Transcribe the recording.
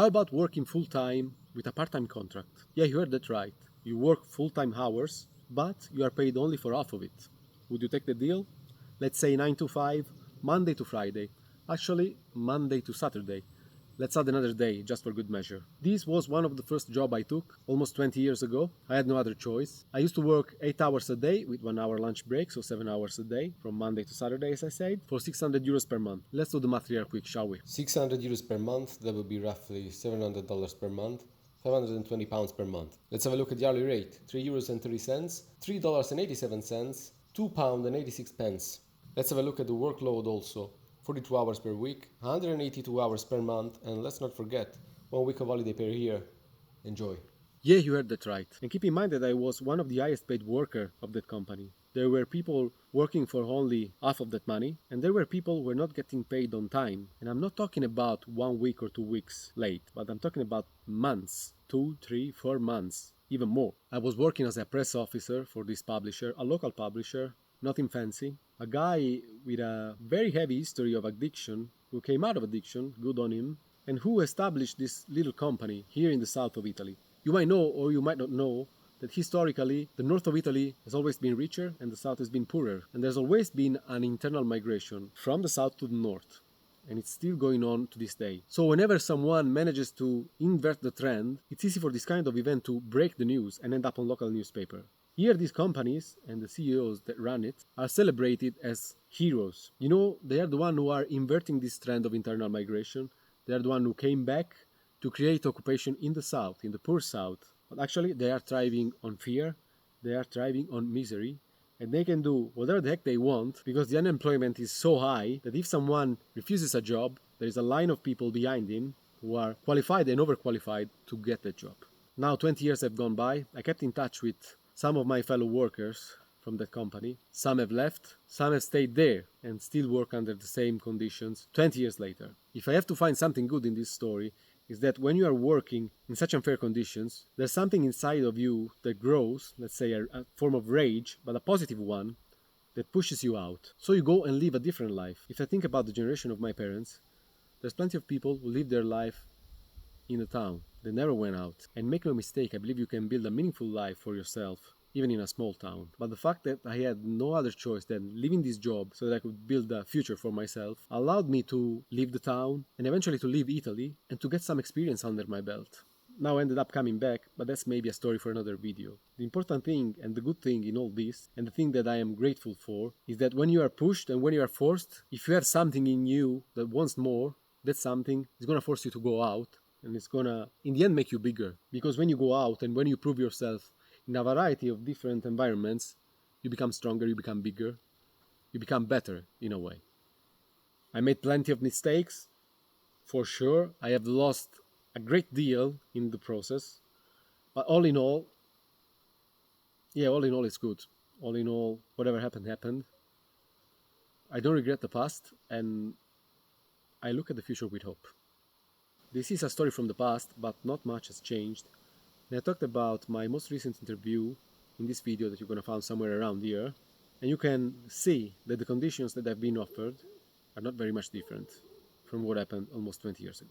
How about working full-time with a part-time contract? Yeah, you heard that right. You work full-time hours, but you are paid only for half of it. Would you take the deal? Let's say 9 to 5, Monday to Friday. Actually, Monday to Saturday. Let's add another day, just for good measure. This was one of the first job I took, almost 20 years ago. I had no other choice. I used to work 8 hours a day with 1 hour lunch break, so 7 hours a day, from Monday to Saturday, as I said, for 600 euros per month. Let's do the math real quick, shall we? 600 euros per month, that would be roughly $700 per month, 520 pounds per month. Let's have a look at the hourly rate. 3 euros and 30 cents, $3.87, £2 and 86 pence. Let's have a look at the workload also. 42 hours per week, 182 hours per month, and let's not forget, 1 week of holiday per year. Enjoy. Yeah, you heard that right. And keep in mind that I was one of the highest paid worker of that company. There were people working for only half of that money, and there were people who were not getting paid on time. And I'm not talking about 1 week or 2 weeks late, but I'm talking about months, 2, 3, 4 months, even more. I was working as a press officer for this publisher, a local publisher, nothing fancy. A guy with a very heavy history of addiction, who came out of addiction, good on him, and who established this little company here in the south of Italy. You might know, or you might not know, that historically the north of Italy has always been richer and the south has been poorer. And there's always been an internal migration from the south to the north. And it's still going on to this day. So whenever someone manages to invert the trend, it's easy for this kind of event to break the news and end up on local newspaper. Here these companies and the CEOs that run it are celebrated as heroes. You know, they are the one who are inverting this trend of internal migration. They are the one who came back to create occupation in the south, in the poor south. But actually they are thriving on fear, they are thriving on misery, and they can do whatever the heck they want because the unemployment is so high that if someone refuses a job, there is a line of people behind him who are qualified and overqualified to get that job. Now 20 years have gone by. I kept in touch with some of my fellow workers from that company. Some have left, some have stayed there and still work under the same conditions 20 years later. If I have to find something good in this story, is that when you are working in such unfair conditions, there's something inside of you that grows, let's say a form of rage, but a positive one, that pushes you out. So you go and live a different life. If I think about the generation of my parents, there's plenty of people who live their life in a town. They never went out. And make no mistake, I believe you can build a meaningful life for yourself, even in a small town. But the fact that I had no other choice than leaving this job so that I could build a future for myself allowed me to leave the town and eventually to leave Italy and to get some experience under my belt. Now I ended up coming back, but that's maybe a story for another video. The important thing and the good thing in all this, and the thing that I am grateful for, is that when you are pushed and when you are forced, if you have something in you that wants more, that something is gonna force you to go out, and it's gonna, in the end, make you bigger. Because when you go out and when you prove yourself in a variety of different environments, you become stronger, you become bigger, you become better in a way. I made plenty of mistakes, for sure. I have lost a great deal in the process, but all in all, it's good. All in all, whatever happened, happened. I don't regret the past, and I look at the future with hope. This is a story from the past, but not much has changed. And I talked about my most recent interview in this video that you're going to find somewhere around here. And you can see that the conditions that have been offered are not very much different from what happened almost 20 years ago.